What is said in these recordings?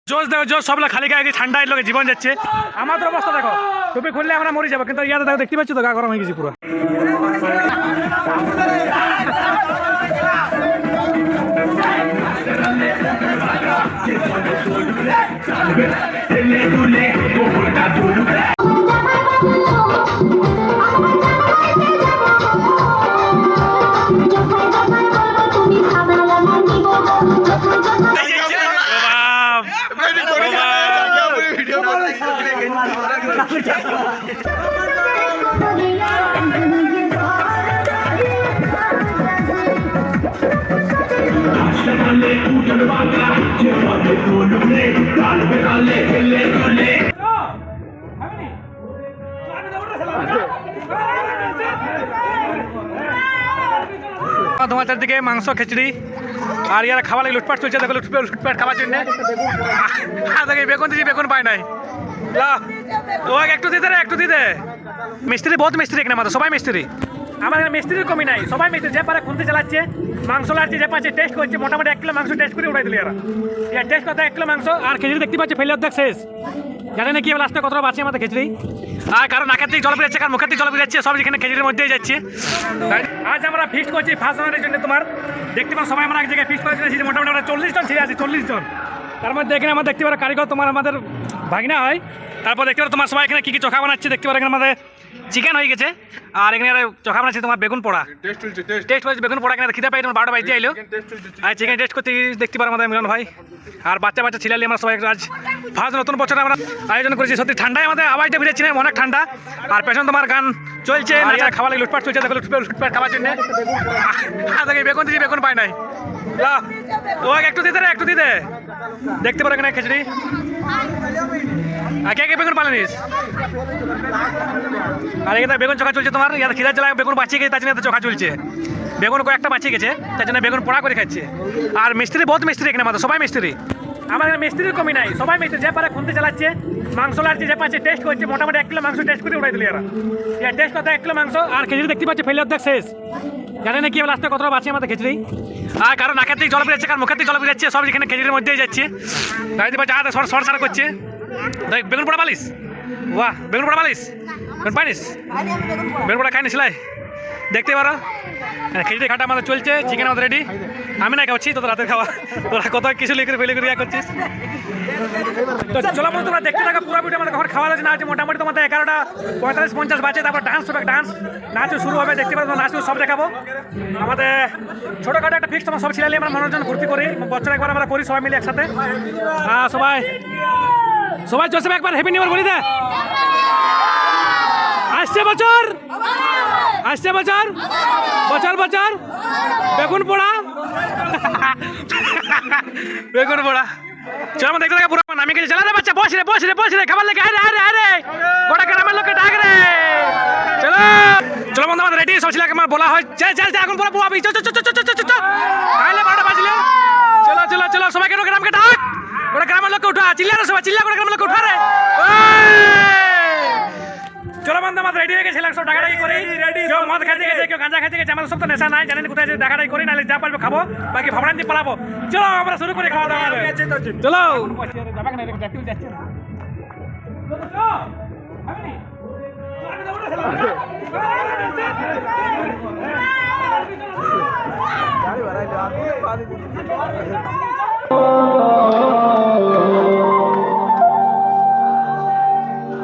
জোশ দেখো জোশ সবলা খালি গায়ে ঠান্ডা লোকে জীবন যাচ্ছে। আমাদের অবস্থা দেখো, টুপি খুললে আমরা মরে যাবো, কিন্তু ইয়াতে দেখো, দেখতে পাচ্ছ তো গা গরম হয়ে গেছি পুরো। তোমার চারদিকে মাংস খিচড়ি আর ইয়ারা খাওয়া লাগে লুটপাট চলছে, দেখো লুটপাট খাওয়ার জন্য বেগুন দিচ্ছি, বেগুন পায় নাই। একটু দিতে রে, একটু দিতে। মিস্ত্রি বহুত মিস্ত্রি এখানে, আমাদের সবাই মিস্ত্রি, আমাদের মিস্ত্রির কমি নাই, সবাই মিস্ত্রি। যে পারে খুনতে চালাচ্ছে, মাংস লাগছে, যে পাচ্ছে টেস্ট করছে, মোটামুটি 1 কিলো মাংস টেস্ট করে উঠাই দিলি এরা। টেস্ট করতে 1 কিলো মাংস আর খিচড়ি দেখতে পাচ্ছে ফেলে অর্ধেক শেষ। জানে না কি লাস্টে কতটা বাঁচে আমাদের খিচড়ি। আর কারণ নাকের দিকে জল বেরোচ্ছে, কারণ মুখের দিকে জল বেরোচ্ছে, সব যেখানে খিচড়ির মধ্যেই যাচ্ছে। আজ আমরা ফিস্ট করছি ফার্স্ট রাউন্ডের জন্য। তোমার দেখতে পাবো সবাই আমরা এক জায়গায় ফিস্ট করেছি, মোটামুটি আমরা 40 জন ছেড়ে আছি, 40 জন। তার মধ্যে এখানে আমরা দেখতে পারো কারিগর তোমার আমাদের ভাগনা হয়। তারপর দেখতে পারো তোমার সবাই এখানে কী কী চোখা বানাচ্ছে, দেখতে পারো এখানে আমাদের চিকেন হয়ে গেছে। আর এখানে চোখা বানাচ্ছে তোমার বেগুন পোড়া, টেস্ট হয়েছে বেগুন পোড়া। এখানে খিদে পাই তোমার 12টা বাজতে আইলো, আর চিকেন টেস্ট করতে দেখতে পারো আমাদের মিলন ভাই। আর বাচ্চা বাচ্চা ছিলালি আমরা সবাই আজ ফার্স্ট নতুন বছরে আমরা আয়োজন করেছি। সত্যি ঠান্ডায় আমাদের আওয়াজটা বেরোচ্ছে না, অনেক ঠান্ডা। আর পেছন তোমার গান চলছে, খাওয়া লাগে লুটপাট চলছে, দেখো লুটপাট খাওয়ার জন্য বেগুন দিচ্ছি, বেগুন পায় নাই। একটু দিতে রে, একটু দিতে। দেখতে পারো এখানে খিচড়ি। কে কে বেগুন পালানিস? আর এখানে বেগুন চোখা চলছে তোমার। ইয়ার খিদার জ্বালায় বেগুন বাঁচিয়ে গেছে, তার জন্য চোখা চলছে। বেগুন কয়েকটা বাঁচিয়ে গেছে, তার জন্য বেগুন পোড়া করে খাচ্ছে। আর মিস্ত্রি বহুত মিস্ত্রি এখানে, আমাদের সবাই মিস্ত্রি, আমাদের মিস্ত্রির কমি নাই, সবাই মিস্ত্রি। যে পারে খুনতে চালাচ্ছে, মাংস লাগছে, যে পাচ্ছে টেস্ট করছে, মোটামুটি 1 কিলো মাংস টেস্ট করে উঠাই দিলি এরা। টেস্ট করতে 1 কিলো মাংস আর খিচড়ি দেখতে পাচ্ছে ফেলে অর্ধেক শেষ। জানে না কি লাস্টে কতটা বাঁচে আমাদের খিচড়ি। আর কারণ নাকের দিকে জল বেরোচ্ছে, কারণ মুখের দিকে জল বেরোচ্ছে, সব যেখানে খিচড়ির মধ্যেই যাচ্ছে। দেখতে পাচ্ছে হাতে সর সারা করছে। দেখ বেগুন পোড়া পালিস, বাহ বেগুন পোড়া পালিস, বেগুন পাইনিস, বেগুন পোড়া খাইনি সেলাই। দেখতে পারো খিচড়ি খাটা আমাদের চলছে, চিকেন আমাদের রেডি। আমি না খাচ্ছি, তোদের রাতের খাওয়া, তোরা কত কিছু লিখে ফেলে করে করছিস। তো চলো বলো, তোমরা দেখতে থাকো পুরো ভিডিও। আমাদের কখন খাওয়া দাওয়া না আছে, মোটামুটি তোমাদের 11টা 45-50 বাজে। তারপর ডান্স হবে, ডান্স নাচ শুরু হবে, দেখতে পারো নাচ সব দেখাবো। আমাদের ছোটোখাটো একটা ফিক্স তোমার সব ছিলালি আমরা মনোরঞ্জন ঘুরতে করি, বছর একবার আমরা করি সবাই মিলে একসাথে। সবাই সবাই জোসেফ একবার হ্যাপি নিউ ইয়ার বলি দে। আসছে বছর, আসছে বছর, বছর বছর বেগুন পোড়া, বেগুন পোড়া। চলো আমরা দেখতে থাকা পুরো নামে গেছি। চলো রে বাচ্চা, বস রে বস রে বস রে, খাবার লেগে আরে আরে আরে গোটা গ্রামের লোককে ডাক রে। চলো চলো বন্ধু, আমাদের রেডি সব ছিল, আমার বলা হয় চল চল চল, এখন পুরো পোয়াবি, চল চল চল চল চল চল, আইলে 12টা বাজলে। চলো চলো চলো, সবাইকে গ্রামকে ডাক, গোটা গ্রামের লোককে উঠা, চিল্লা রে সবাই, চিল্লা করে গ্রামের লোককে উঠা রে। চলো বন্ধু, আমাদের রেডি হয়ে গেছে, সব ডাকাডাকি করি। কেউ মদ খাইতে গেছে, কেউ গাঁজা খাইতে গেছে, আমাদের সব তো নেশা নাই, জানেন কোথায় ডাকাডাকি করি, নাহলে যা পারবো খাবো, বাকি ভাবনান দিয়ে পালাবো। চলো আমরা শুরু করি খাওয়া দাওয়া। চলো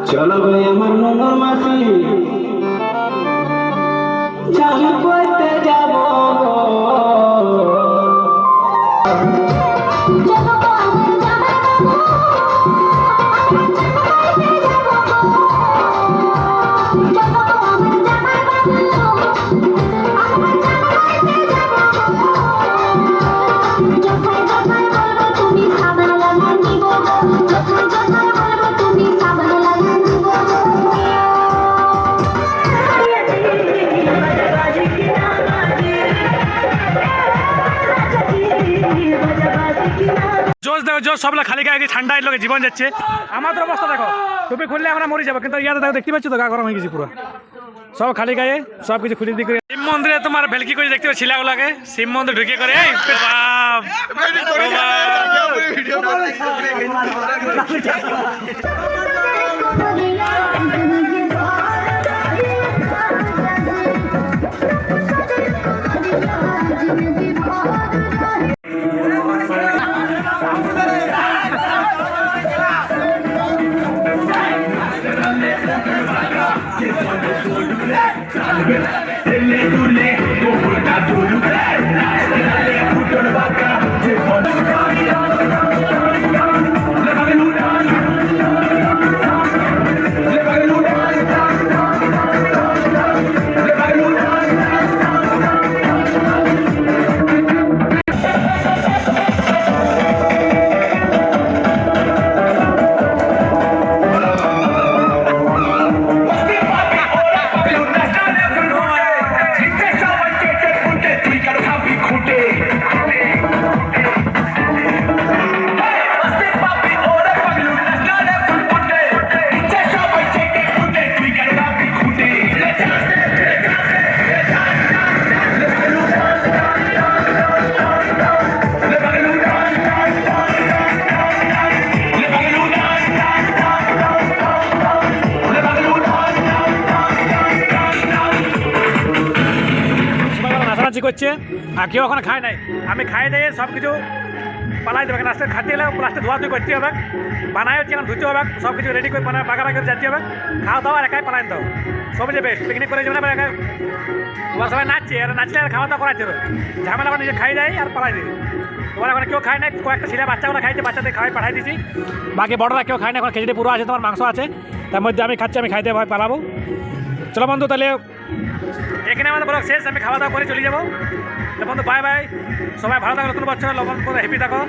চলো ভাই আমার মঙ্গল মাসি চাল করতে যাব। জোশ দেখো জোশ সবলা খালি গায়ে ঠান্ডা লোকে জীবন যাচ্ছে। আমাদের অবস্থা দেখো, টুপি খুললে আমরা মরে যাবো, কিন্তু ইয়াতে দেখো, দেখতে পাচ্ছ তো গা গরম হয়ে গেছি পুরো। সব খালি গায়ে সব কিছু খুলে দিয়ে করে শিব মন্দিরে তোমার ভেলকি করে দেখতে পাচ্ছি ছিলাগুলোকে শিব মন্দির ঢুকে করে এই বাপ নাচানাচি করছে আর কেউ ওখানে খায় নাই আমি খাই দিয়ে সব কিছু পালাই দেবে লাস্টে খাতে গেলে লাস্টে ধোয়াধুয়ি করতে হবে বানাই হচ্ছে ধুতে হবে সব কিছু রেডি করে মানে বাগাবাগি করে যেতে হবে খাওয়া দাওয়া আর একাই পালাই দাও সবচেয়ে বেস্ট পিকনিক করে যাবে না একা তোমার সবাই নাচছে আর নাচলে আর খাওয়া দাওয়া করাতে হবে ঝামেলা করে নিজে খাই দেয় আর পালাই দিই তোমার এখন কেউ খায় না কয়েকটা ছেলে বাচ্চাগুলো খাইছে বাচ্চাদের খাওয়াই পাঠাই দিয়েছি বাকি বড়রা কেউ খায় না এখন খিচুড়ি পুরো আছে তোমার মাংস আছে তার মধ্যে আমি খাচ্ছি আমি খাইতে ভয় পালাবো চলো বন্ধু তাহলে এখানে আমাদের ব্লগ শেষ আমি খাওয়া দাওয়া করে চলে যাবো তো বন্ধু বাই বাই সবাই ভালো থাকো নতুন বছর লবণ করে হ্যাপি থাকো